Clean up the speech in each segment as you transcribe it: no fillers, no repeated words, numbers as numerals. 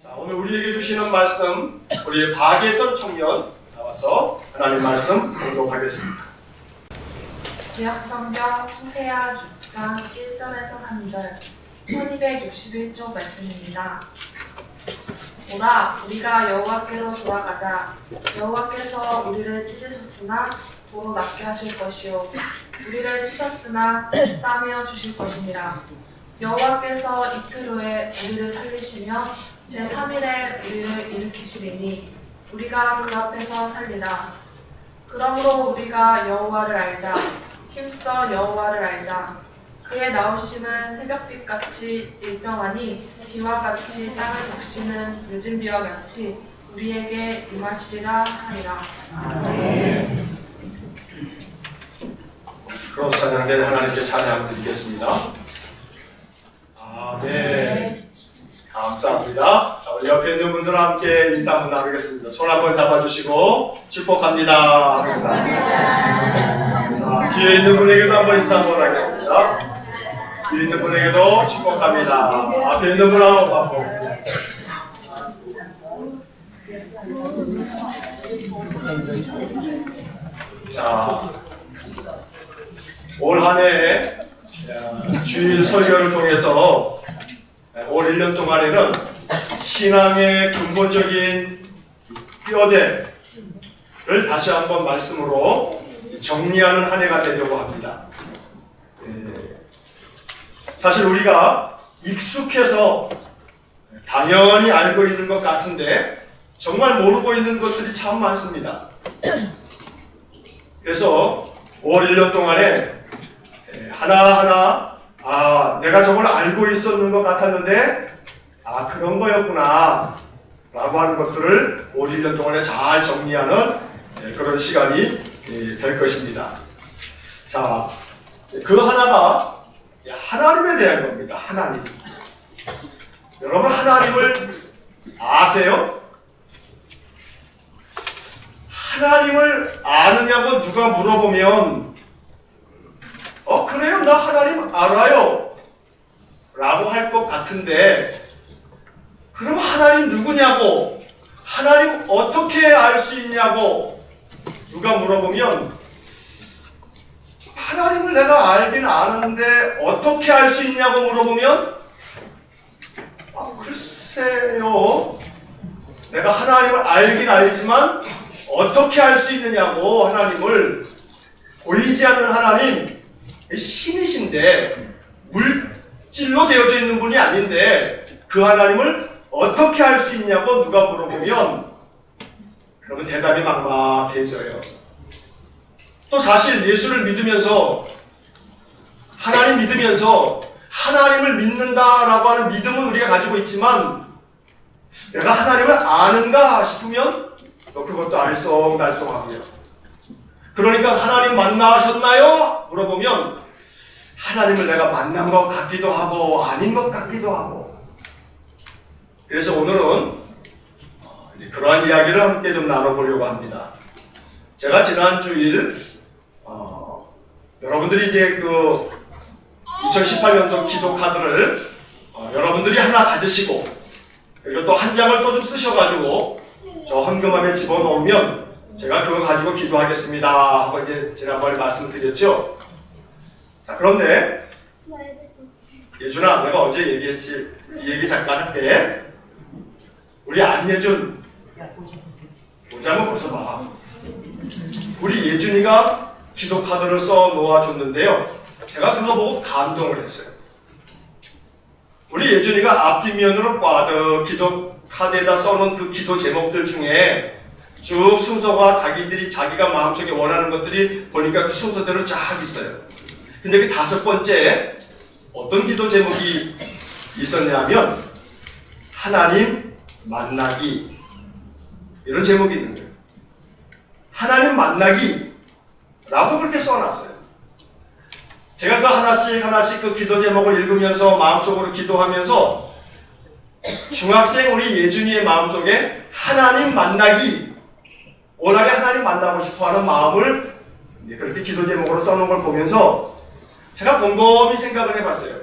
자, 오늘 우리에게 주시는 말씀, 우리 박예선 청년 나와서 하나님 말씀 공독하겠습니다. 구약성경 호세아 6장 1절에서 3절 1261쪽 말씀입니다. 오라 우리가 여호와께로 돌아가자. 여호와께서 우리를 찢으셨으나 도로 낫게 하실 것이요 우리를 치셨으나 싸매어 주실 것이니라. 여호와께서 이틀 후에 우리를 살리시며 제3일에 우리를 일으키시리니 우리가 그 앞에서 살리라. 그러므로 우리가 여호와를 알자. 힘써 여호와를 알자. 그의 나오심은 새벽빛같이 일정하니 비와 같이 땅을 적시는 늦은 비와 같이 우리에게 임하시리라 하리라. 아멘. 그럼 찬양된 하나님께 찬양 드리겠습니다. 아멘. 감사합니다. 자, 우리 옆에 있는 분들과 함께 인사 한번 나누겠습니다. 손 한번 잡아주시고 축복합니다. 감사합니다. 자, 뒤에 있는 분에게도 한번 인사 한번 하겠습니다. 뒤에 있는 분에게도 축복합니다. 앞에 있는 분하고 한번. 자, 올 한 해 주일 설교를 통해서 올 1년 동안에는 신앙의 근본적인 뼈대를 다시 한번 말씀으로 정리하는 한 해가 되려고 합니다. 사실 우리가 익숙해서 당연히 알고 있는 것 같은데 정말 모르고 있는 것들이 참 많습니다. 그래서 올 1년 동안에 하나하나 내가 저걸 알고 있었는 것 같았는데 그런 거였구나 라고 하는 것들을 올 1년 동안에 잘 정리하는 그런 시간이 될 것입니다. 자, 그 하나가 하나님에 대한 겁니다. 하나님. 여러분 하나님을 아세요? 하나님을 아느냐고 누가 물어보면 그래요? 나 하나님 알아요 라고 할 것 같은데 그럼 하나님 누구냐고 하나님 어떻게 알 수 있냐고 누가 물어보면 하나님을 내가 알긴 아는데 어떻게 알 수 있냐고 물어보면 글쎄요 내가 하나님을 알긴 알지만 어떻게 알 수 있느냐고 하나님을 보이지 않는 하나님 신이신데 물질로 되어져 있는 분이 아닌데 그 하나님을 어떻게 알 수 있냐고 누가 물어보면 그러면 대답이 막막해져요. 또 사실 예수를 믿으면서 하나님 믿으면서 하나님을 믿는다라고 하는 믿음은 우리가 가지고 있지만 내가 하나님을 아는가 싶으면 또 그것도 알쏭달쏭하고요. 그러니까 하나님 만나셨나요? 물어보면 하나님을 내가 만난 것 같기도 하고 아닌 것 같기도 하고. 그래서 오늘은 그러한 이야기를 함께 좀 나눠보려고 합니다. 제가 지난 주일 여러분들이 이제 그 2018년도 기도 카드를 여러분들이 하나 가지시고 그리고 또 한 장을 또 좀 쓰셔가지고 저 헌금함에 집어넣으면 제가 그거 가지고 기도하겠습니다 하고 이제 지난번에 말씀드렸죠. 자, 그런데 예준아, 내가 어제 얘기했지. 이 얘기 잠깐 할게. 우리 안예준 모자 한번 벗어봐. 우리 예준이가 기도 카드를 써 놓아줬는데요. 제가 그거 보고 감동을 했어요. 우리 예준이가 앞뒷면으로 꽈득 기도 카드에다 써놓은 그 기도 제목들 중에 쭉 순서가 자기가 마음속에 원하는 것들이 보니까 그 순서대로 쫙 있어요. 근데 그 5번째 어떤 기도 제목이 있었냐면 하나님 만나기 이런 제목이 있는 거예요. 하나님 만나기 라고 그렇게 써놨어요. 제가 그 하나씩 그 기도 제목을 읽으면서 마음속으로 기도하면서 중학생 우리 예준이의 마음속에 하나님 만나기 워낙에 하나님 만나고 싶어하는 마음을 그렇게 기도 제목으로 써놓은 걸 보면서 제가 곰곰이 생각을 해봤어요.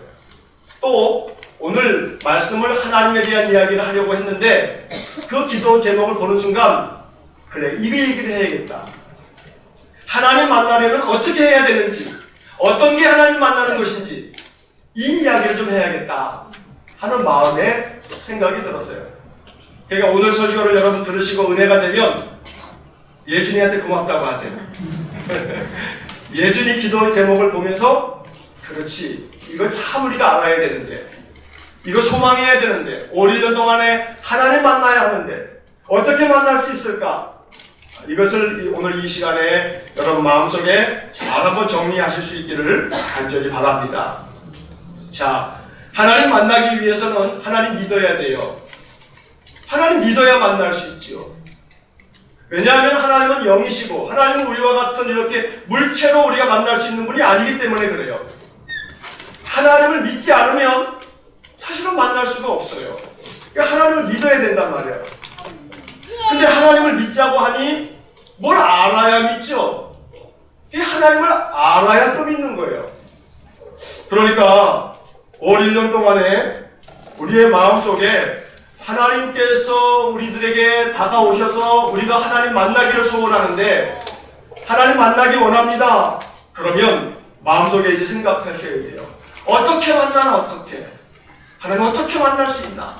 또 오늘 말씀을 하나님에 대한 이야기를 하려고 했는데 그 기도 제목을 보는 순간 그래, 이 얘기를 해야겠다. 하나님 만나려면 어떻게 해야 되는지, 어떤 게 하나님 만나는 것인지 이 이야기를 좀 해야겠다 하는 마음에 생각이 들었어요. 그러니까 오늘 설교를 여러분 들으시고 은혜가 되면 예준이한테 고맙다고 하세요. 예준이 기도 제목을 보면서 그렇지, 이거 참 우리가 알아야 되는데, 이거 소망해야 되는데, 올 1년 동안에 하나님 만나야 하는데 어떻게 만날 수 있을까? 이것을 오늘 이 시간에 여러분 마음속에 잘 한번 정리하실 수 있기를 간절히 바랍니다. 자, 하나님 만나기 위해서는 하나님 믿어야 돼요. 하나님 믿어야 만날 수 있죠. 왜냐하면 하나님은 영이시고 하나님은 우리와 같은 이렇게 물체로 우리가 만날 수 있는 분이 아니기 때문에 그래요. 하나님을 믿지 않으면 사실은 만날 수가 없어요. 그러니까 하나님을 믿어야 된단 말이에요. 근데 하나님을 믿자고 하니 뭘 알아야 믿죠? 하나님을 알아야 또 믿는 거예요. 그러니까 올 1년 동안에 우리의 마음속에 하나님께서 우리들에게 다가오셔서 우리가 하나님 만나기를 소원하는데 하나님 만나기 원합니다. 그러면 마음속에 이제 생각하셔야 돼요. 어떻게 만나나 어떻게? 하나님 어떻게 만날 수 있나?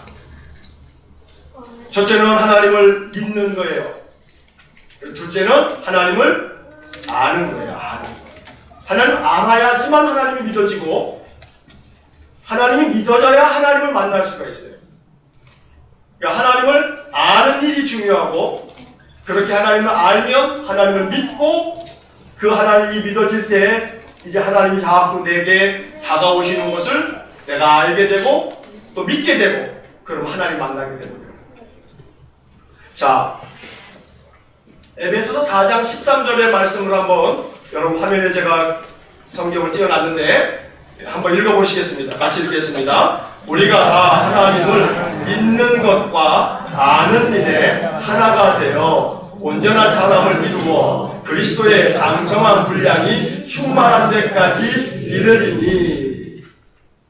첫째는 하나님을 믿는 거예요. 둘째는 하나님을 아는 거예요. 아는 거. 하나님 알아야지만 하나님이 믿어지고 하나님이 믿어져야 하나님을 만날 수가 있어요. 그러니까 하나님을 아는 일이 중요하고 그렇게 하나님을 알면 하나님을 믿고 그 하나님이 믿어질 때 이제 하나님이 자꾸 내게 다가오시는 것을 내가 알게 되고 또 믿게 되고 그럼 하나님 만나게 되는 거예요. 자, 에베소서 4장 13절의 말씀을 한번 여러분 화면에 제가 성경을 띄워놨는데 한번 읽어보시겠습니다. 같이 읽겠습니다. 우리가 다 하나님을 믿는 것과 아는 일에 하나가 되어 온전한 사람을 이루어 그리스도의 장성한 분량이 충만한 데까지 이르리니.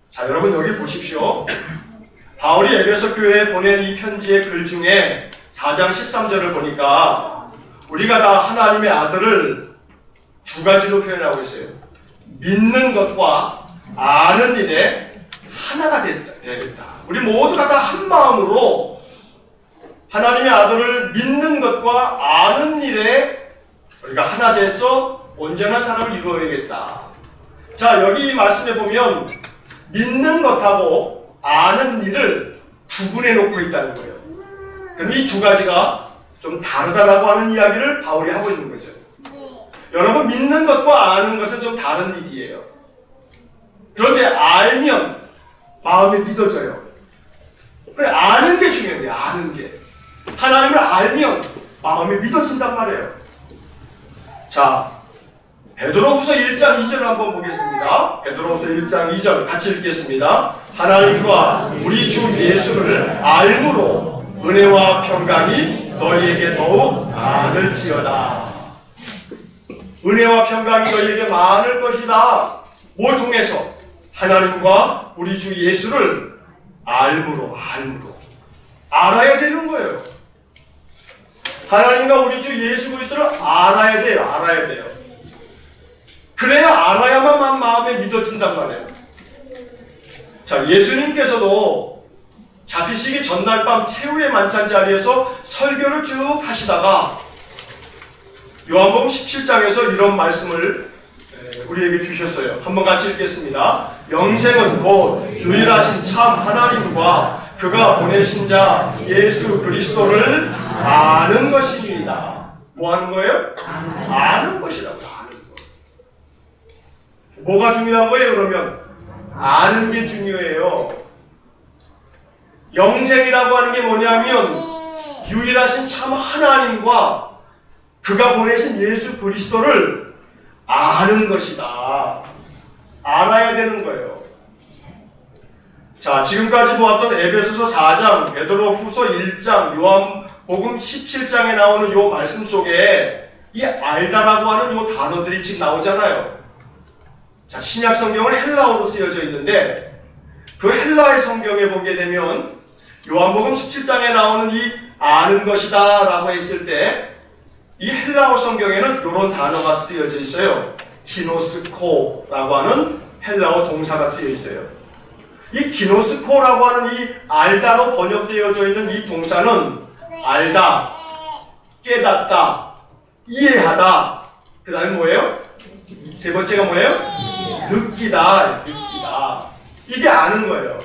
자, 여러분 여기 보십시오. 바울이 에베소 교회에 보낸 이 편지의 글 중에 4장 13절을 보니까 우리가 다 하나님의 아들을 두 가지로 표현하고 있어요. 믿는 것과 아는 일에 하나가 되겠다. 우리 모두가 다 한 마음으로 하나님의 아들을 믿는 것과 아는 일에 우리가 하나 돼서 온전한 사람을 이루어야겠다. 자, 여기 이 말씀에 보면 믿는 것하고 아는 일을 구분해 놓고 있다는 거예요. 그럼 이 두 가지가 좀 다르다라고 하는 이야기를 바울이 하고 있는 거죠. 여러분, 믿는 것과 아는 것은 좀 다른 일이에요. 그런데 알면 마음에 믿어져요. 그래, 아는 게 중요해요. 아는 게. 하나님을 알면 마음에 믿어진단 말이에요. 자, 베드로후서 1장 2절을 한번 보겠습니다. 베드로후서 1장 2절 같이 읽겠습니다. 하나님과 우리 주 예수를 알므로 은혜와 평강이 너희에게 더욱 많을지어다. 은혜와 평강이 너희에게 많을 것이다. 뭘 통해서? 하나님과 우리 주 예수를 알므로 알아야 되는 거예요. 하나님과 우리 주 예수 그리스도를 알아야 돼요. 그래야 알아야만 마음에 믿어진단 말이에요. 자, 예수님께서도 잡히시기 전날 밤 최후의 만찬 자리에서 설교를 쭉 하시다가 요한복음 17장에서 이런 말씀을 우리에게 주셨어요. 한번 같이 읽겠습니다. 영생은 곧 유일하신 참 하나님과 그가 보내신 자 예수 그리스도를 아는 것입니다. 뭐 하는 거예요? 아는 것이라고. 아는 것. 뭐가 중요한 거예요, 그러면? 아는 게 중요해요. 영생이라고 하는 게 뭐냐면 유일하신 참 하나님과 그가 보내신 예수 그리스도를 아는 것이다. 알아야 되는 거예요. 자, 지금까지 보았던 에베소서 4장, 베드로후서 1장, 요한복음 17장에 나오는 요 말씀 속에 이 알다라고 하는 요 단어들이 지금 나오잖아요. 자, 신약 성경은 헬라어로 쓰여져 있는데 그 헬라의 성경에 보게 되면 요한복음 17장에 나오는 이 아는 것이다 라고 했을 때 이 헬라어 성경에는 이런 단어가 쓰여져 있어요. 기노스코라고 하는 헬라어 동사가 쓰여 있어요. 이 기노스코라고 하는 이 알다로 번역되어져 있는 이 동사는 알다, 깨닫다, 이해하다, 그 다음에 뭐예요? 세 번째가 뭐예요? 느끼다. 이게 아는 거예요.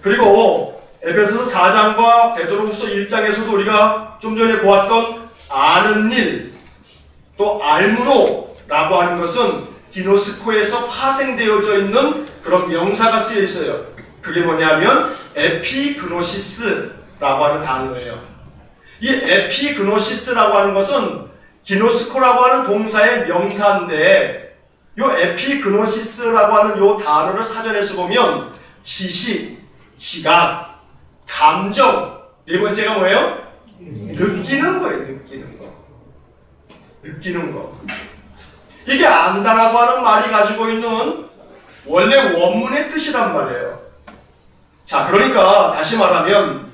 그리고 에베소서 4장과 베드로후서 1장에서도 우리가 좀 전에 보았던 아는 일, 또 알므로라고 하는 것은 기노스코에서 파생되어져 있는 그런 명사가 쓰여 있어요. 그게 뭐냐면 에피그노시스라고 하는 단어예요. 이 에피그노시스라고 하는 것은 기노스코라고 하는 동사의 명사인데 이 에피그노시스라고 하는 이 단어를 사전에서 보면 지식, 지각, 감정, 네 번째가 뭐예요? 느끼는 거예요. 느끼는 거. 이게 안다라고 하는 말이 가지고 있는 원래 원문의 뜻이란 말이에요. 자, 그러니까 다시 말하면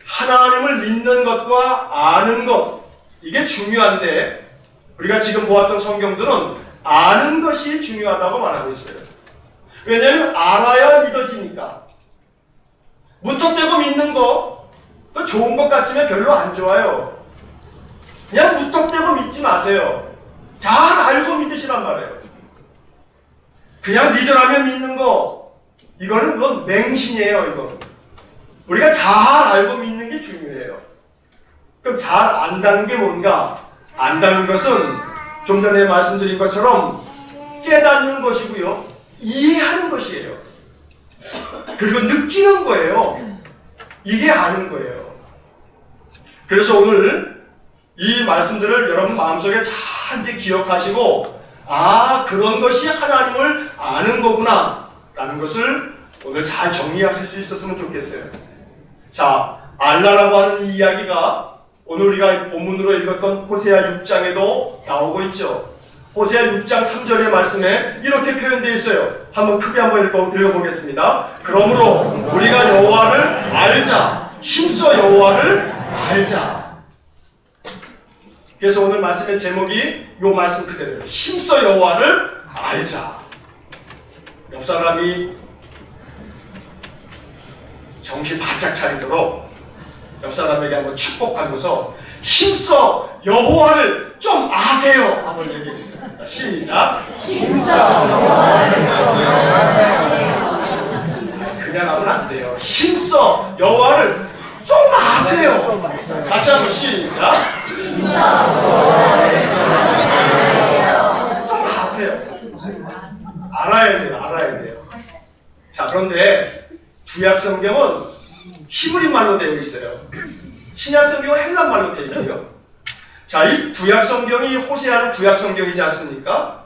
하나님을 믿는 것과 아는 것, 이게 중요한데 우리가 지금 보았던 성경들은 아는 것이 중요하다고 말하고 있어요. 왜냐하면 알아야 믿어지니까. 무턱대고 믿는 거, 그 좋은 것 같지만 별로 안 좋아요. 그냥 무턱대고 믿지 마세요. 잘 알고 믿으시란 말이에요. 그냥 믿으라면 믿는 거, 이거는 그건 맹신이에요. 이거 우리가 잘 알고 믿는 게 중요해요. 그럼 잘 안다는 게 뭔가? 안다는 것은 좀 전에 말씀드린 것처럼 깨닫는 것이고요, 이해하는 것이에요. 그리고 느끼는 거예요. 이게 아는 거예요. 그래서 오늘 이 말씀들을 여러분 마음속에 잘 이제 기억하시고, 아, 그런 것이 하나님을 아는 거구나 라는 것을 오늘 잘 정리하실 수 있었으면 좋겠어요. 자, 알라라고 하는 이 이야기가 오늘 우리가 본문으로 읽었던 호세아 6장에도 나오고 있죠. 호세아 6장 3절의 말씀에 이렇게 표현되어 있어요. 한번 크게 한번 읽어보겠습니다. 그러므로 우리가 여호와를 알자. 힘써 여호와를 알자. 그래서 오늘 말씀의 제목이 이 말씀 그대로예요. 힘써 여호와를 알자. 옆 사람이 정신 바짝 차리도록 옆 사람에게 한번 축복하면서 힘써 여호와를 좀 아세요. 한번 얘기해 주세요. 자, 시작. 힘써 여호와를 좀 아세요. 그냥 하면 안 돼요. 힘써 여호와를 좀 아세요. 다시 한번 시작. 힘써 여호와를 좀 아세요. 좀 아세요. 알아야 돼요. 알아야 돼요. 자, 그런데 구약 성경은 히브리 말로 되어 있어요. 신약 성경은 헬란 말로 되어 있고요. 자, 이 구약 성경이 호세아는 구약 성경이지 않습니까?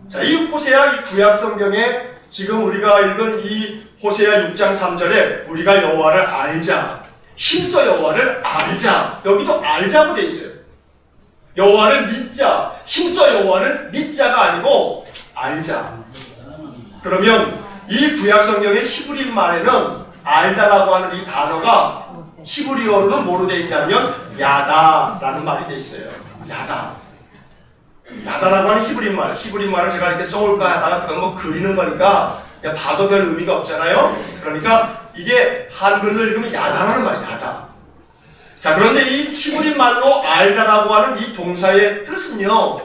자, 이 호세아 이 구약 성경에 지금 우리가 읽은 이 호세아 6장 3절에 우리가 여호와를 알자, 힘써 여호와를 알자, 여기도 알자고 되어 있어요. 여호와를 믿자, 힘써 여호와를 믿자가 아니고 알자. 그러면 이 구약 성경의 히브리 말에는 알다라고 하는 이 단어가 히브리어로는 뭐로 되어 있냐면 야다라는 말이 되어 있어요. 야다라고 하는 히브리 말을 제가 이렇게 써올까 하다가 그건 뭐 그리는 거니까 그냥 봐도 별 의미가 없잖아요. 그러니까 이게 한글로 읽으면 야다라는 말이에요. 야다. 자, 그런데 이 히브리 말로 알다라고 하는 이 동사의 뜻은요,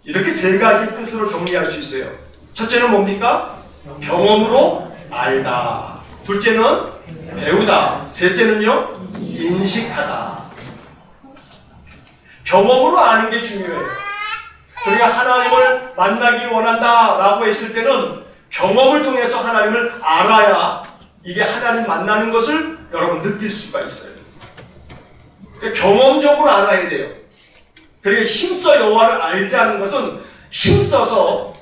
이렇게 세 가지 뜻으로 정리할 수 있어요. 첫째는 뭡니까? 경험으로 알다. 둘째는 배우다. 셋째는요, 인식하다. 경험으로 아는 게 중요해요. 우리가 하나님을 만나기 원한다 라고 했을 때는 경험을 통해서 하나님을 알아야 이게 하나님 만나는 것을 여러분 느낄 수가 있어요. 그러니까 경험적으로 알아야 돼요. 그리고 힘써 여호와를 알지 않은 것은 힘써서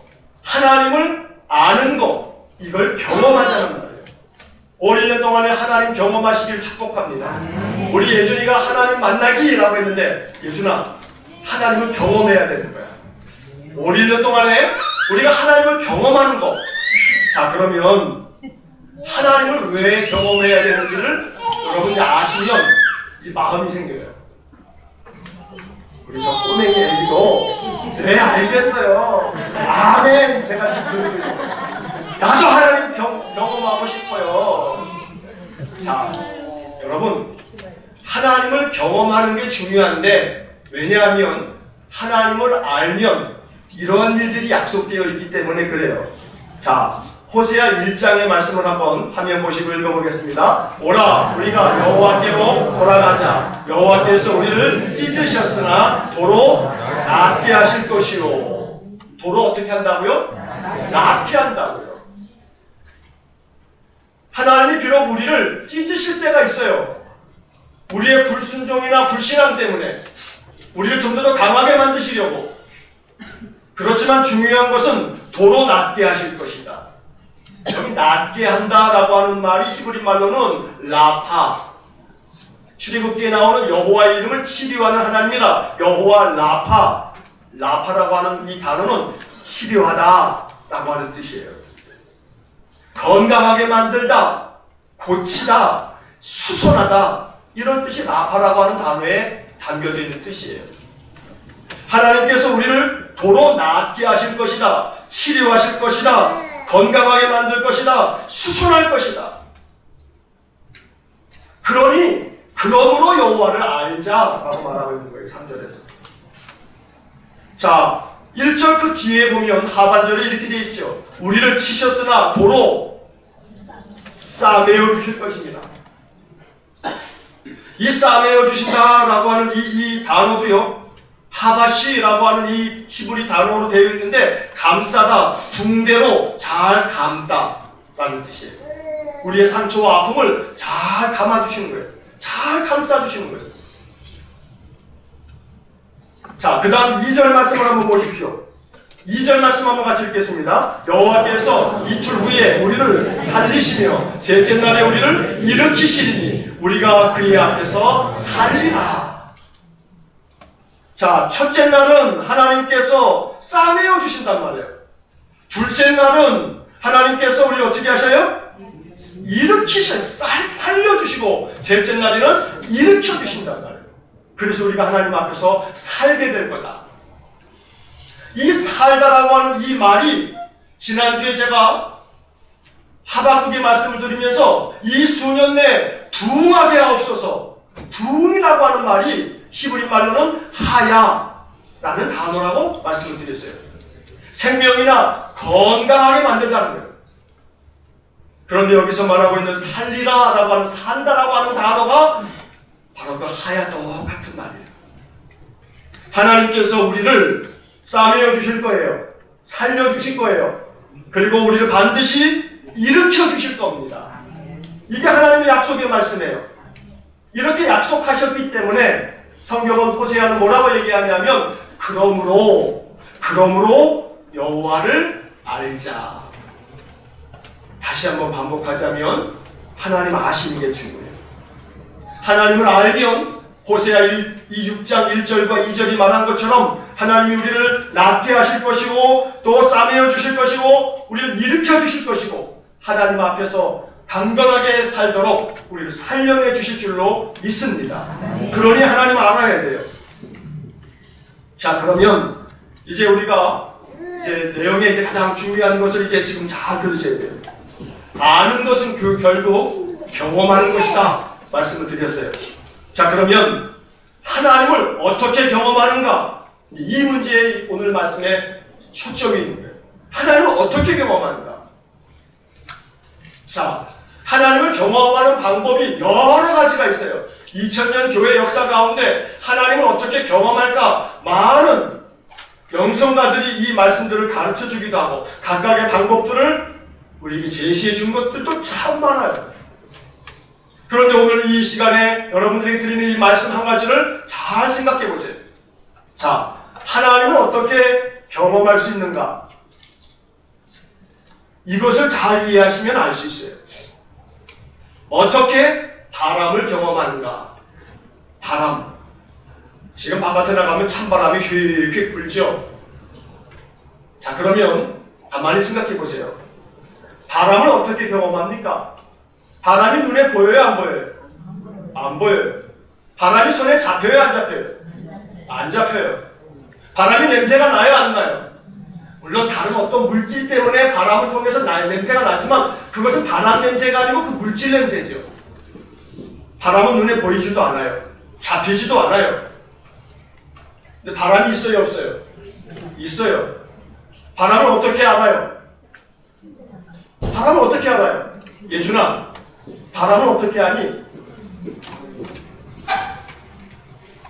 하나님을 아는 것, 이걸 경험하자는 말이에요. 올 1년 동안에 하나님 경험하시길 축복합니다. 우리 예준이가 하나님 만나기라고 했는데, 예준아, 하나님을 경험해야 되는 거야. 올 1년 동안에 우리가 하나님을 경험하는 것, 자, 그러면 하나님을 왜 경험해야 되는지를 여러분이 아시면 이 마음이 생겨요. 우리 저 꼬맹이 애기도 네 알겠어요. 아멘. 제가 지금 그러고 나도 하나님 경험하고 싶어요. 자, 여러분 하나님을 경험하는 게 중요한데 왜냐하면 하나님을 알면 이러한 일들이 약속되어 있기 때문에 그래요. 자, 호세아 1장의 말씀을 한번 화면 보시고 읽어보겠습니다. 오라 우리가 여호와께로 돌아가자. 여호와께서 우리를 찢으셨으나 도로 낫게 하실 것이요. 도로 어떻게 한다고요? 낫게 한다고요. 하나님이 비록 우리를 찢으실 때가 있어요. 우리의 불순종이나 불신앙 때문에 우리를 좀 더 강하게 만드시려고. 그렇지만 중요한 것은 도로 낫게 하실 것이다. 여기 낫게 한다라고 하는 말이 히브리 말로는 라파. 출애굽기에 나오는 여호와의 이름을 치료하는 하나님이라 여호와 라파. 라파라고 하는 이 단어는 치료하다라고 하는 뜻이에요. 건강하게 만들다, 고치다, 수선하다 이런 뜻이 라파라고 하는 단어에 담겨져 있는 뜻이에요. 하나님께서 우리를 도로 낫게 하실 것이다. 치료하실 것이다. 건강하게 만들 것이다. 수선할 것이다. 그러니 그러므로 여호와를 알자라고 말하고 있는 거예요. 3절에서. 자, 1절 그 뒤에 보면 하반절에 이렇게 되어 있죠. 우리를 치셨으나 도로 싸매어 주실 것입니다. 이 싸매어 주신다라고 하는 이 단어도요. 하바시라고 하는 이 히브리 단어로 되어 있는데 감싸다, 붕대로 잘 감다 라는 뜻이에요. 우리의 상처와 아픔을 잘 감아주시는 거예요. 잘 감싸주시는 거예요. 자, 그 다음 2절 말씀을 한번 보십시오. 2절 말씀 한번 같이 읽겠습니다. 여호와께서 이틀 후에 우리를 살리시며 셋째 날에 우리를 일으키시리니 우리가 그의 앞에서 살리라. 자, 첫째 날은 하나님께서 싸매어 주신단 말이에요. 둘째 날은 하나님께서 우리를 어떻게 하셔요? 살려주시고 셋째 날에는 일으켜 주신단 말이에요. 그래서 우리가 하나님 앞에서 살게 될 거다. 이 살다라고 하는 이 말이 지난주에 제가 하박국의 말씀을 드리면서 이 수년 내에 부흥하게 하옵소서. 부흥이라고 하는 말이 히브리 말로는 하야라는 단어라고 말씀을 드렸어요. 생명이나 건강하게 만든다는 거예요. 그런데 여기서 말하고 있는 살리라라고 하는 산다라고 하는 단어가 바로 그 하야 똑같은 말이에요. 하나님께서 우리를 싸매어 주실 거예요. 살려 주실 거예요. 그리고 우리를 반드시 일으켜 주실 겁니다. 이게 하나님의 약속의 말씀이에요. 이렇게 약속하셨기 때문에 성경은 호세아는 뭐라고 얘기하냐면 그러므로 여호와를 알자. 다시 한번 반복하자면 하나님 아시는 게 중요해요. 하나님을 알면 호세아 6장 1절과 2절이 말한 것처럼 하나님이 우리를 낫게 하실 것이고 또 싸매어 주실 것이고 우리를 일으켜 주실 것이고 하나님 앞에서 강건하게 살도록 우리를 살려내 주실 줄로 믿습니다. 그러니 하나님 알아야 돼요. 자, 그러면 이제 우리가 내용의 이제 가장 중요한 것을 이제 지금 잘 들으셔야 돼요. 아는 것은 결국 경험하는 것이다 말씀을 드렸어요. 자, 그러면 하나님을 어떻게 경험하는가? 이 문제에 오늘 말씀에 초점이 있는 거예요. 하나님을 어떻게 경험하는가? 자, 하나님을 경험하는 방법이 여러 가지가 있어요. 2000년 교회 역사 가운데 하나님을 어떻게 경험할까? 많은 영성가들이 이 말씀들을 가르쳐 주기도 하고 각각의 방법들을 우리에게 제시해 준 것들도 참 많아요. 그런데 오늘 이 시간에 여러분들에게 드리는 이 말씀 한 가지를 잘 생각해 보세요. 자, 하나님을 어떻게 경험할 수 있는가? 이것을 잘 이해하시면 알 수 있어요. 어떻게 바람을 경험하는가? 바람. 지금 바깥에 나가면 찬바람이 휙휙 불죠? 자, 그러면 가만히 생각해 보세요. 바람을 어떻게 경험합니까? 바람이 눈에 보여요, 안 보여요? 안 보여요. 바람이 손에 잡혀요, 안 잡혀요? 안 잡혀요. 바람이 냄새가 나요, 안 나요? 물론 다른 어떤 물질 때문에 바람을 통해서 냄새가 나지만 그것은 바람 냄새가 아니고 그 물질 냄새죠. 바람은 눈에 보이지도 않아요. 잡히지도 않아요. 근데 바람이 있어요, 없어요? 있어요. 바람을 어떻게 알아요? 바람을 어떻게 알아요? 예준아, 바람을 어떻게 아니?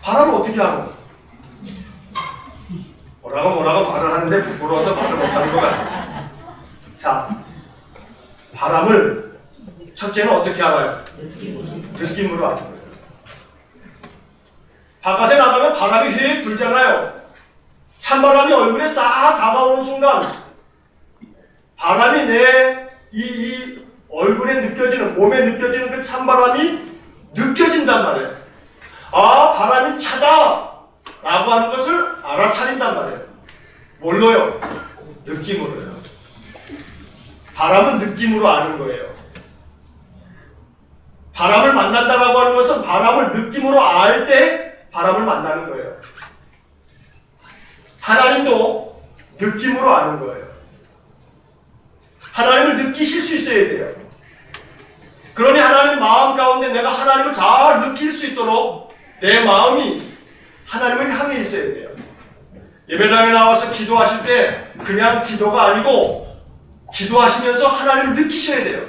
바람을 어떻게 알아? 뭐라고 말을 하는데 부끄러워서 말을 못하는 것 같아요. 자, 바람을 첫째는 어떻게 알아요? 느낌으로 아는 거예요. 바깥에 나가면 바람이 휙 불잖아요. 찬바람이 얼굴에 싹 다가오는 순간 바람이 내 이 얼굴에 느껴지는, 몸에 느껴지는 그 찬바람이 느껴진단 말이에요. 아, 바람이 차다 라고 하는 것을 알아차린단 말이에요. 뭘로요? 느낌으로요. 바람은 느낌으로 아는 거예요. 바람을 만난다라고 하는 것은 바람을 느낌으로 알 때 바람을 만나는 거예요. 하나님도 느낌으로 아는 거예요. 하나님을 느끼실 수 있어야 돼요. 그러니 하나님 마음 가운데 내가 하나님을 잘 느낄 수 있도록 내 마음이 하나님을 향해 있어야 돼요. 예배당에 나와서 기도하실 때 그냥 기도가 아니고 기도하시면서 하나님을 느끼셔야 돼요.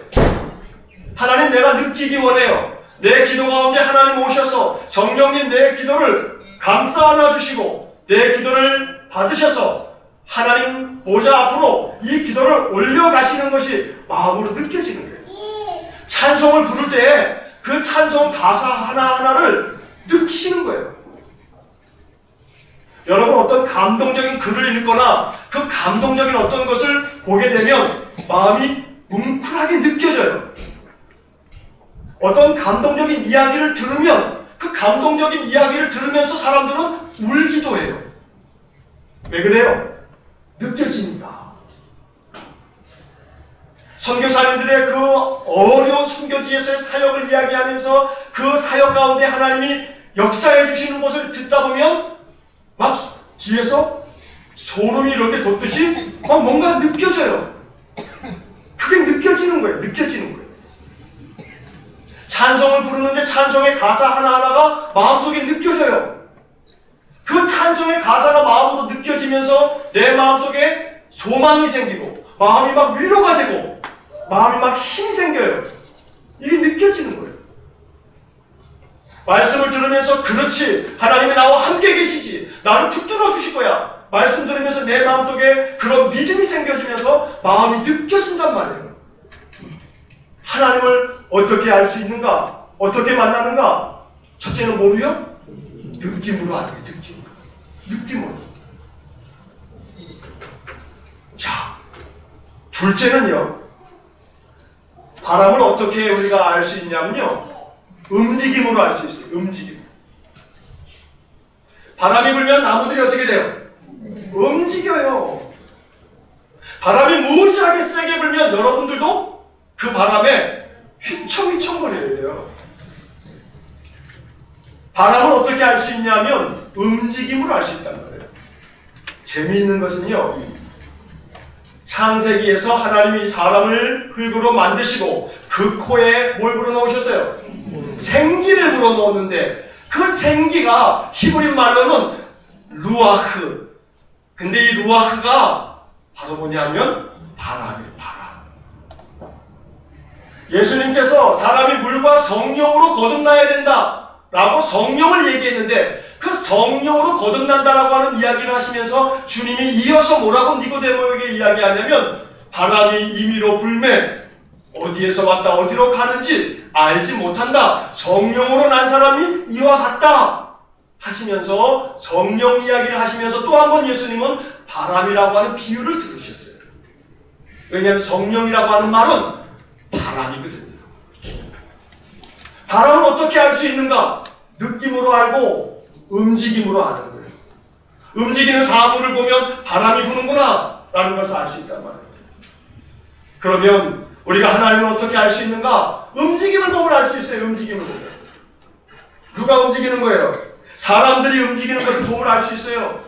하나님, 내가 느끼기 원해요. 내 기도 가운데 하나님 오셔서 성령님 내 기도를 감싸 안아주시고 내 기도를 받으셔서 하나님 보좌 앞으로 이 기도를 올려가시는 것이 마음으로 느껴지는 거예요. 찬송을 부를 때 그 찬송 가사 하나하나를 느끼시는 거예요. 여러분, 어떤 감동적인 글을 읽거나 그 감동적인 어떤 것을 보게 되면 마음이 뭉클하게 느껴져요. 어떤 감동적인 이야기를 들으면 그 감동적인 이야기를 들으면서 사람들은 울기도 해요. 왜 그래요? 느껴지니까. 선교사님들의 그 어려운 선교지에서의 사역을 이야기하면서 그 사역 가운데 하나님이 역사해 주시는 것을 듣다 보면 막 뒤에서 소름이 이렇게 돋듯이 막 뭔가 느껴져요. 그게 느껴지는 거예요. 느껴지는 거예요. 찬송을 부르는데 찬송의 가사 하나하나가 마음속에 느껴져요. 그 찬송의 가사가 마음으로 느껴지면서 내 마음속에 소망이 생기고 마음이 막 위로가 되고 마음이 막 힘이 생겨요. 이게 느껴지는 거예요. 말씀을 들으면서 그렇지, 하나님이 나와 함께 계시지, 나를 붙들어 주실 거야. 말씀 들으면서 내 마음속에 그런 믿음이 생겨지면서 마음이 느껴진단 말이에요. 하나님을 어떻게 알 수 있는가? 어떻게 만나는가? 첫째는 뭐로요? 느낌으로 아는 거예요. 느낌으로. 자, 둘째는요, 바람을 어떻게 우리가 알 수 있냐면요, 움직임으로 알 수 있어요. 움직임. 바람이 불면 나무들이 어떻게 돼요? 움직여요. 바람이 무지하게 세게 불면 여러분들도 그 바람에 휘청휘청거려야 돼요. 바람을 어떻게 알 수 있냐면 움직임으로 알 수 있단 말이에요. 재미있는 것은요, 창세기에서 하나님이 사람을 흙으로 만드시고 그 코에 뭘 불어넣으셨어요? 생기를 불어넣었는데 그 생기가 히브리 말로는 루아흐. 근데 이 루아흐가 바로 뭐냐면 바람이에요. 바람. 예수님께서 사람이 물과 성령으로 거듭나야 된다 라고 성령을 얘기했는데 그 성령으로 거듭난다라고 하는 이야기를 하시면서 주님이 이어서 뭐라고 니고데모에게 이야기하냐면 바람이 임의로 불매 어디에서 왔다 어디로 가는지 알지 못한다. 성령으로 난 사람이 이와 같다 하시면서 성령 이야기를 하시면서 또 한 번 예수님은 바람이라고 하는 비유를 들으셨어요. 왜냐하면 성령이라고 하는 말은 바람이거든요. 바람은 어떻게 알 수 있는가? 느낌으로 알고 움직임으로 아는 거예요. 움직이는 사물을 보면 바람이 부는구나 라는 것을 알 수 있단 말이에요. 그러면 우리가 하나님을 어떻게 알 수 있는가? 움직임을 보면 알 수 있어요. 움직임을 보면. 누가 움직이는 거예요? 사람들이 움직이는 것을 보면 알 수 있어요.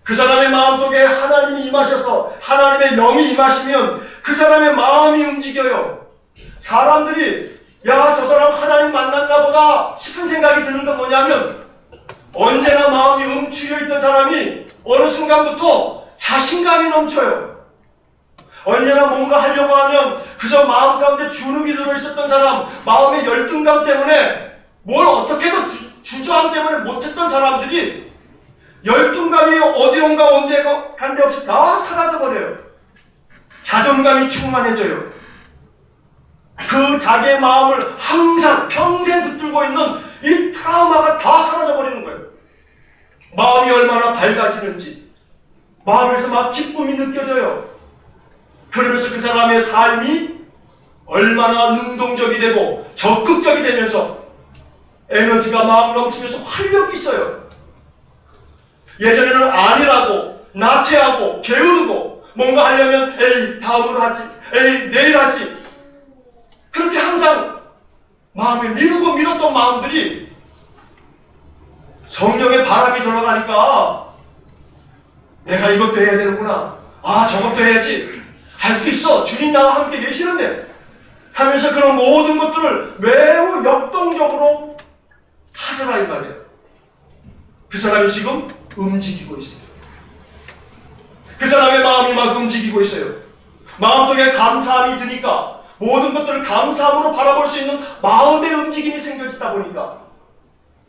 그 사람의 마음속에 하나님이 임하셔서 하나님의 영이 임하시면 그 사람의 마음이 움직여요. 사람들이 야, 저 사람 하나님 만났나 보다 싶은 생각이 드는 건 뭐냐면 언제나 마음이 움츠려 있던 사람이 어느 순간부터 자신감이 넘쳐요. 언제나 뭔가 하려고 하면 그저 마음 가운데 주눅이 들어있었던 사람, 마음의 열등감 때문에 뭘 어떻게든 주저함 때문에 못했던 사람들이 열등감이 어디론가 간데 없이 다 사라져버려요. 자존감이 충만해져요. 그 자기의 마음을 항상 평생 붙들고 있는 이 트라우마가 다 사라져버리는 거예요. 마음이 얼마나 밝아지는지 마음에서 막 기쁨이 느껴져요. 그러면서 그 사람의 삶이 얼마나 능동적이 되고 적극적이 되면서 에너지가 막 넘치면서 활력이 있어요. 예전에는 아니라고 나태하고 게으르고 뭔가 하려면 에이 다음으로 하지, 에이 내일 하지, 그렇게 항상 마음에 미루고 미뤘던 마음들이 성령의 바람이 들어가니까 내가 이것도 해야 되는구나, 아 저것도 해야지, 할 수 있어, 주님 나와 함께 계시는데 하면서 그런 모든 것들을 매우 역동적으로 하더라 이 말이에요. 그 사람이 지금 움직이고 있어요. 그 사람의 마음이 막 움직이고 있어요. 마음속에 감사함이 드니까 모든 것들을 감사함으로 바라볼 수 있는 마음의 움직임이 생겨지다 보니까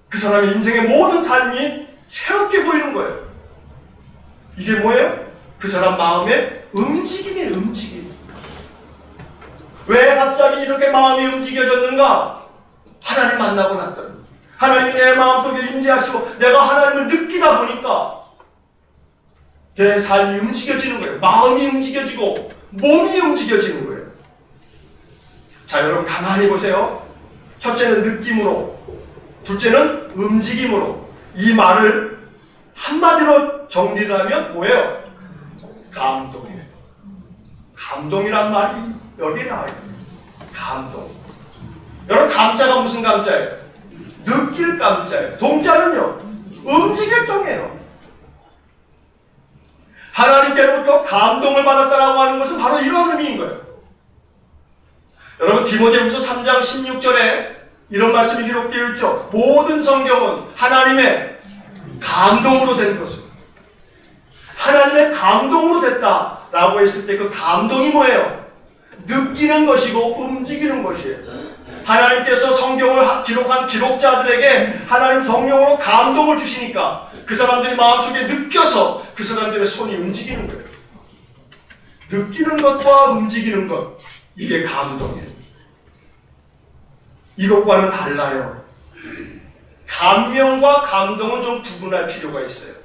그 사람의 인생의 모든 삶이 새롭게 보이는 거예요. 이게 뭐예요? 그 사람 마음의 움직임이에요. 움직임. 왜 갑자기 이렇게 마음이 움직여졌는가? 하나님 만나고 났더니 하나님이 내 마음속에 임재하시고 내가 하나님을 느끼다 보니까 내 삶이 움직여지는 거예요. 마음이 움직여지고 몸이 움직여지는 거예요. 자, 여러분 가만히 보세요. 첫째는 느낌으로, 둘째는 움직임으로. 이 말을 한마디로 정리를 하면 뭐예요? 감동이에요. 감동이란 말이 여기에 나와요. 감동. 여러분 감자가 무슨 감자예요? 느낄 감자예요. 동자는요, 움직일 동이에요. 하나님께로부터 감동을 받았다라고 하는 것은 바로 이런 의미인 거예요. 여러분 디모데후서 3장 16절에 이런 말씀이 기록되어 있죠. 모든 성경은 하나님의 감동으로 된 것을, 하나님의 감동으로 됐다라고 했을 때 그 감동이 뭐예요? 느끼는 것이고 움직이는 것이에요. 하나님께서 성경을 기록한 기록자들에게 하나님 성령으로 감동을 주시니까 그 사람들이 마음속에 느껴서 그 사람들의 손이 움직이는 거예요. 느끼는 것과 움직이는 것, 이게 감동이에요. 이것과는 달라요. 감명과 감동은 좀 구분할 필요가 있어요.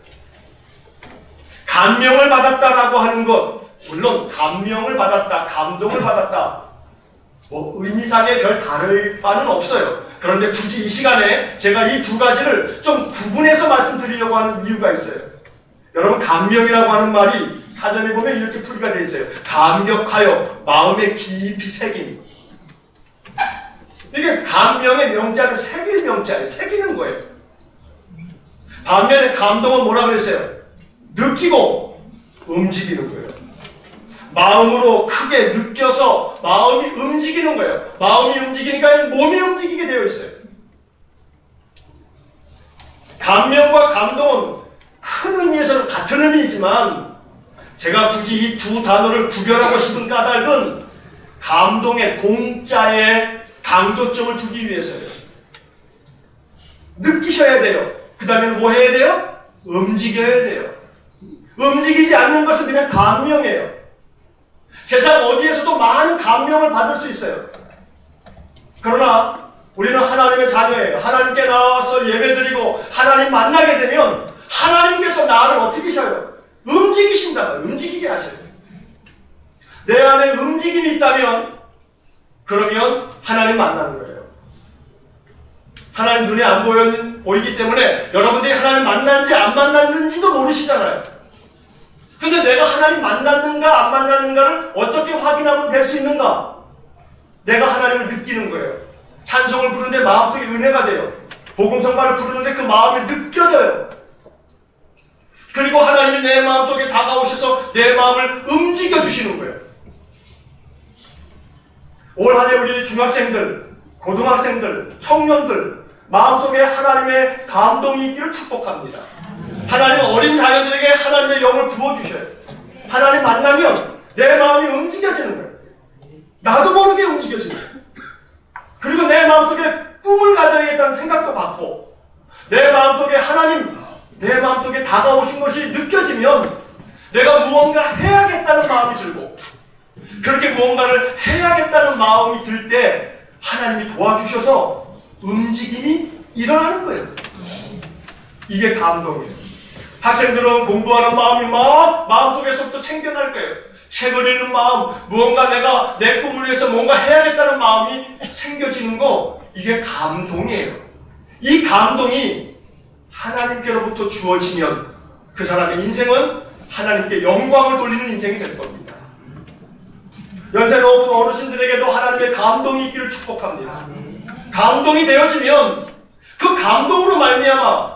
감명을 받았다라고 하는 것, 물론 감명을 받았다, 감동을 받았다, 의미상에 별 다를 바는 없어요. 그런데 굳이 이 시간에 제가 이 두 가지를 좀 구분해서 말씀드리려고 하는 이유가 있어요. 여러분 감명이라고 하는 말이 사전에 보면 이렇게 풀이가 되어 있어요. 감격하여 마음에 깊이 새김. 이게 감명의 명자는 새길 명자예요. 새기는 거예요. 반면에 감동은 뭐라 그랬어요? 느끼고 움직이는 거예요. 마음으로 크게 느껴서 마음이 움직이는 거예요. 마음이 움직이니까 몸이 움직이게 되어 있어요. 감명과 감동은 큰 의미에서는 같은 의미이지만 제가 굳이 이 두 단어를 구별하고 싶은 까닭은 감동의 동자에 강조점을 두기 위해서요. 느끼셔야 돼요. 그 다음에 뭐 해야 돼요? 움직여야 돼요. 움직이지 않는 것은 그냥 감명이에요. 세상 어디에서도 많은 감명을 받을 수 있어요. 그러나 우리는 하나님의 자녀예요. 하나님께 나와서 예배드리고 하나님 만나게 되면 하나님께서 나를 어떻게 하셔요? 움직이신다. 움직이게 하셔요. 내 안에 움직임이 있다면 그러면 하나님 만나는 거예요. 하나님 눈에 안 보이기 때문에 여러분들이 하나님 만났는지 안 만났는지도 모르시잖아요. 근데 내가 하나님 만났는가 안 만났는가를 어떻게 확인하면 될 수 있는가? 내가 하나님을 느끼는 거예요. 찬송을 부르는데 마음속에 은혜가 돼요. 복음성가를 부르는데 그 마음이 느껴져요. 그리고 하나님이 내 마음속에 다가오셔서 내 마음을 움직여 주시는 거예요. 올 한 해 우리 중학생들, 고등학생들, 청년들 마음속에 하나님의 감동이 있기를 축복합니다. 하나님은 어린 자녀들에게 하나님의 영을 부어주셔요. 하나님 만나면 내 마음이 움직여지는 거예요. 나도 모르게 움직여지는 거예요. 그리고 내 마음속에 꿈을 가져야겠다는 생각도 갖고 내 마음속에 하나님, 내 마음속에 다가오신 것이 느껴지면 내가 무언가 해야겠다는 마음이 들고 그렇게 무언가를 해야겠다는 마음이 들 때 하나님이 도와주셔서 움직임이 일어나는 거예요. 이게 감동이에요. 학생들은 공부하는 마음이 막 마음속에서부터 생겨날 거예요. 책을 읽는 마음, 무언가 내가 내 꿈을 위해서 뭔가 해야겠다는 마음이 생겨지는 거, 이게 감동이에요. 이 감동이 하나님께로부터 주어지면 그 사람의 인생은 하나님께 영광을 돌리는 인생이 될 겁니다. 연세 높은 어르신들에게도 하나님의 감동이 있기를 축복합니다. 감동이 되어지면 그 감동으로 말미암아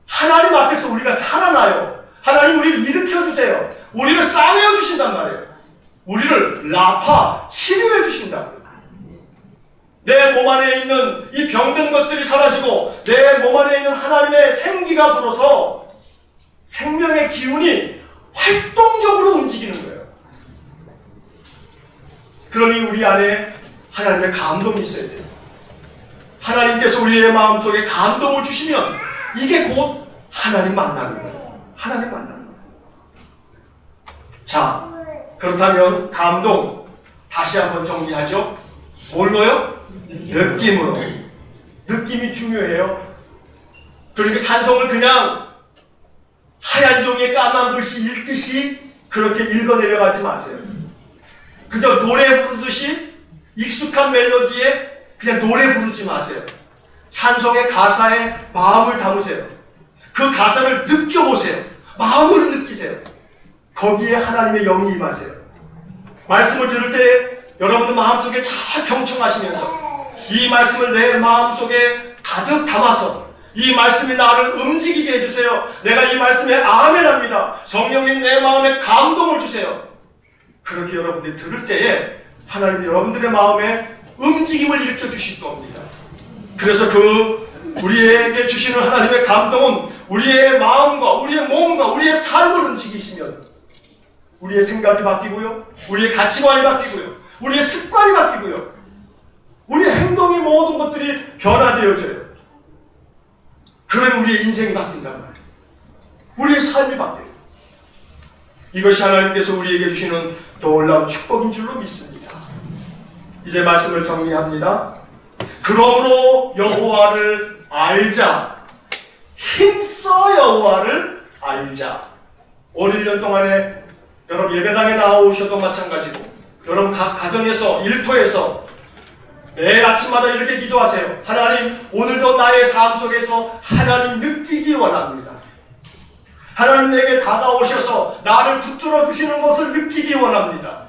하나님 앞에서 우리가 살아나요. 하나님 우리를 일으켜주세요. 우리를 싸매어 주신단 말이에요. 우리를 라파, 치료해 주신다고요. 내 몸 안에 있는 이 병든 것들이 사라지고 내 몸 안에 있는 하나님의 생기가 불어서 생명의 기운이 활동적으로 움직이는 거예요. 그러니 우리 안에 하나님의 감동이 있어야 돼요. 하나님께서 우리의 마음속에 감동을 주시면 이게 곧 하나님 만나는 거예요. 하나님 만나는 거예요. 자, 그렇다면 감동 다시 한번 정리하죠. 뭘로요? 느낌으로. 느낌이 중요해요. 그러니까 찬송을 그냥 하얀 종이에 까만 글씨 읽듯이 그렇게 읽어내려가지 마세요. 그저 노래 부르듯이 익숙한 멜로디에 그냥 노래 부르지 마세요. 찬송의 가사에 마음을 담으세요. 그 가사를 느껴보세요. 마음으로 느끼세요. 거기에 하나님의 영이 임하세요. 말씀을 들을 때 여러분들 마음속에 잘 경청하시면서 이 말씀을 내 마음속에 가득 담아서 이 말씀이 나를 움직이게 해주세요. 내가 이 말씀에 아멘합니다. 성령님 내 마음에 감동을 주세요. 그렇게 여러분들이 들을 때에 하나님이 여러분들의 마음에 움직임을 일으켜 주실 겁니다. 그래서 그 우리에게 주시는 하나님의 감동은 우리의 마음과 우리의 몸과 우리의 삶을 움직이시면 우리의 생각이 바뀌고요, 우리의 가치관이 바뀌고요, 우리의 습관이 바뀌고요, 우리의 행동이 모든 것들이 변화되어져요. 그러면 우리의 인생이 바뀐단 말이에요. 우리의 삶이 바뀌어요. 이것이 하나님께서 우리에게 주시는 놀라운 축복인 줄로 믿습니다. 이제 말씀을 정리합니다. 그러므로 여호와를 알자. 힘써 여호와를 알자. 올 1년 동안에 여러분 예배당에 나오셔도 마찬가지고 여러분 각 가정에서 일터에서 매일 아침마다 이렇게 기도하세요. 하나님, 오늘도 나의 삶 속에서 하나님 느끼기 원합니다. 하나님 내게 다가오셔서 나를 붙들어 주시는 것을 느끼기 원합니다.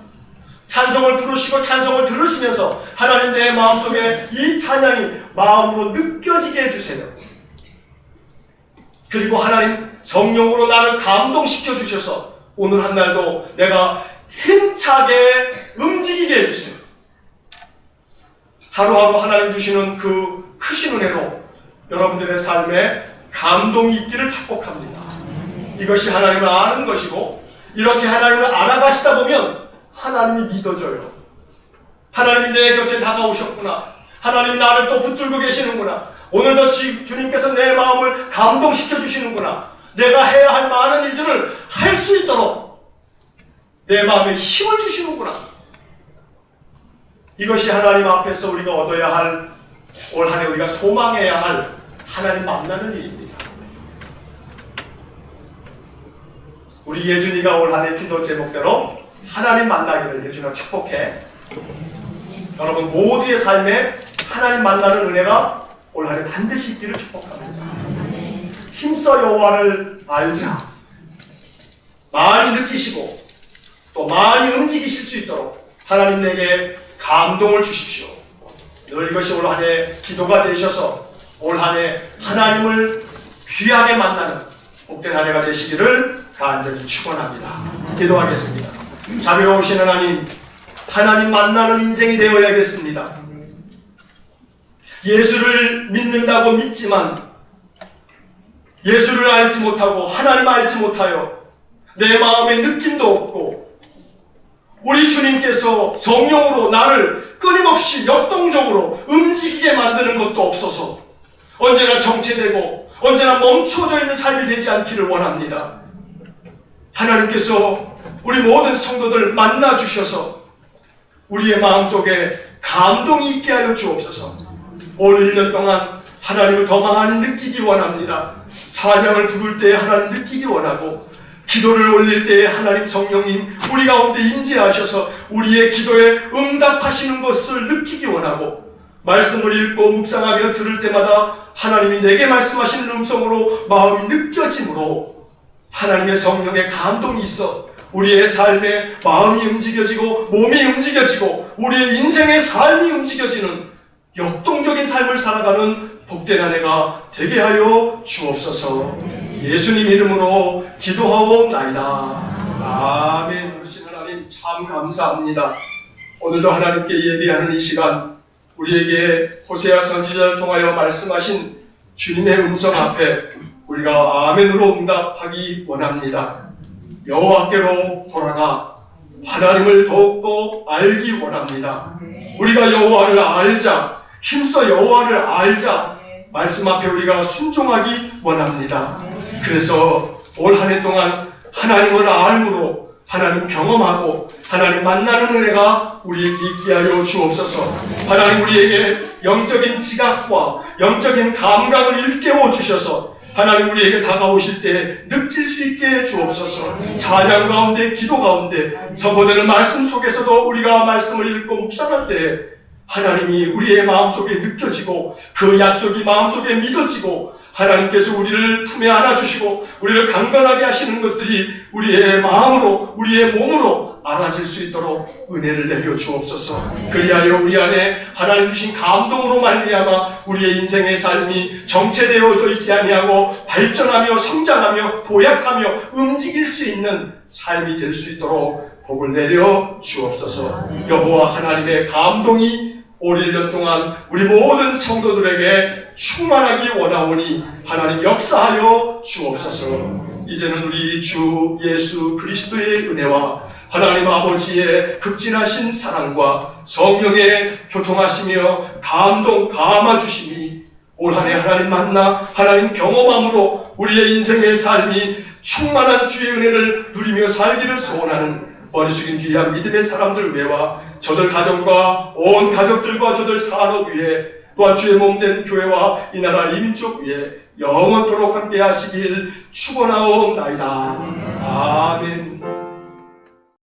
찬송을 부르시고 찬송을 들으시면서 하나님 내 마음속에 이 찬양이 마음으로 느껴지게 해주세요. 그리고 하나님 성령으로 나를 감동시켜 주셔서 오늘 한 날도 내가 힘차게 움직이게 해주세요. 하루하루 하나님 주시는 그 크신 은혜로 여러분들의 삶에 감동이 있기를 축복합니다. 이것이 하나님을 아는 것이고 이렇게 하나님을 알아가시다 보면 하나님이 믿어져요. 하나님이 내 곁에 다가오셨구나. 하나님이 나를 또 붙들고 계시는구나. 오늘도 주님께서 내 마음을 감동시켜 주시는구나. 내가 해야 할 많은 일들을 할 수 있도록 내 마음에 힘을 주시는구나. 이것이 하나님 앞에서 우리가 얻어야 할, 올 한 해 우리가 소망해야 할 하나님 만나는 일입니다. 우리 예준이가 올 한 해 기도 제목대로 하나님 만나기를 예준아 축복해. 여러분 모두의 삶에 하나님 만나는 은혜가 올 한 해 반드시 있기를 축복합니다. 힘써 여호와를 알자. 많이 느끼시고 또 많이 움직이실 수 있도록 하나님 내게 감동을 주십시오. 늘 이것이 올 한 해 기도가 되셔서 올 한 해 하나님을 귀하게 만나는 복된 한 해가 되시기를 간절히 축원합니다. 기도하겠습니다. 자비로우신 하나님, 하나님 만나는 인생이 되어야겠습니다. 예수를 믿는다고 믿지만 예수를 알지 못하고 하나님 알지 못하여 내 마음에 느낌도 없고 우리 주님께서 성령으로 나를 끊임없이 역동적으로 움직이게 만드는 것도 없어서 언제나 정체되고 언제나 멈춰져 있는 삶이 되지 않기를 원합니다. 하나님께서 우리 모든 성도들 만나 주셔서 우리의 마음속에 감동이 있게 하여 주옵소서. 올 1년 동안 하나님을 더 많이 느끼기 원합니다. 찬양을 부를 때 하나님 느끼기 원하고 기도를 올릴 때 하나님 성령님 우리 가운데 임재하셔서 우리의 기도에 응답하시는 것을 느끼기 원하고 말씀을 읽고 묵상하며 들을 때마다 하나님이 내게 말씀하시는 음성으로 마음이 느껴지므로 하나님의 성령의 감동이 있어 우리의 삶에 마음이 움직여지고 몸이 움직여지고 우리의 인생의 삶이 움직여지는 역동적인 삶을 살아가는 복된 한 해가 되게 하여 주옵소서. 예수님 이름으로 기도하옵나이다. 아멘. 그러신 하나님 참 감사합니다. 오늘도 하나님께 예비하는 이 시간 우리에게 호세아 선지자를 통하여 말씀하신 주님의 음성 앞에 우리가 아멘으로 응답하기 원합니다. 여호와께로 돌아가 하나님을 더욱더 알기 원합니다. 우리가 여호와를 알자, 힘써 여호와를 알자 말씀 앞에 우리가 순종하기 원합니다. 그래서 올 한 해 동안 하나님을 알므로 하나님 경험하고 하나님 만나는 은혜가 우리에게 있게 하여 주옵소서. 하나님 우리에게 영적인 지각과 영적인 감각을 일깨워 주셔서 하나님 우리에게 다가오실 때 느낄 수 있게 해 주옵소서. 찬양 가운데 기도 가운데 선포되는 말씀 속에서도 우리가 말씀을 읽고 묵상할 때 하나님이 우리의 마음속에 느껴지고 그 약속이 마음속에 믿어지고 하나님께서 우리를 품에 안아주시고 우리를 강건하게 하시는 것들이 우리의 마음으로 우리의 몸으로 알아질 수 있도록 은혜를 내려 주옵소서. 그리하여 우리 안에 하나님 주신 감동으로 말미암아 우리의 인생의 삶이 정체되어져 있지 아니하고 발전하며 성장하며 도약하며 움직일 수 있는 삶이 될 수 있도록 복을 내려 주옵소서. 여호와 하나님의 감동이 올 1년 동안 우리 모든 성도들에게 충만하기 원하오니 하나님 역사하여 주옵소서. 이제는 우리 주 예수 그리스도의 은혜와 하나님 아버지의 극진하신 사랑과 성령의 교통하시며 감동 감아주심이 올 한 해 하나님 만나 하나님 경험함으로 우리의 인생의 삶이 충만한 주의 은혜를 누리며 살기를 소원하는 머리 숙인 귀한 믿음의 사람들 외와 저들 가정과 온 가족들과 저들 산업 위에 또한 주의 몸된 교회와 이 나라 이민족 위에 영원토록 함께 하시길 축원하옵나이다. 아멘.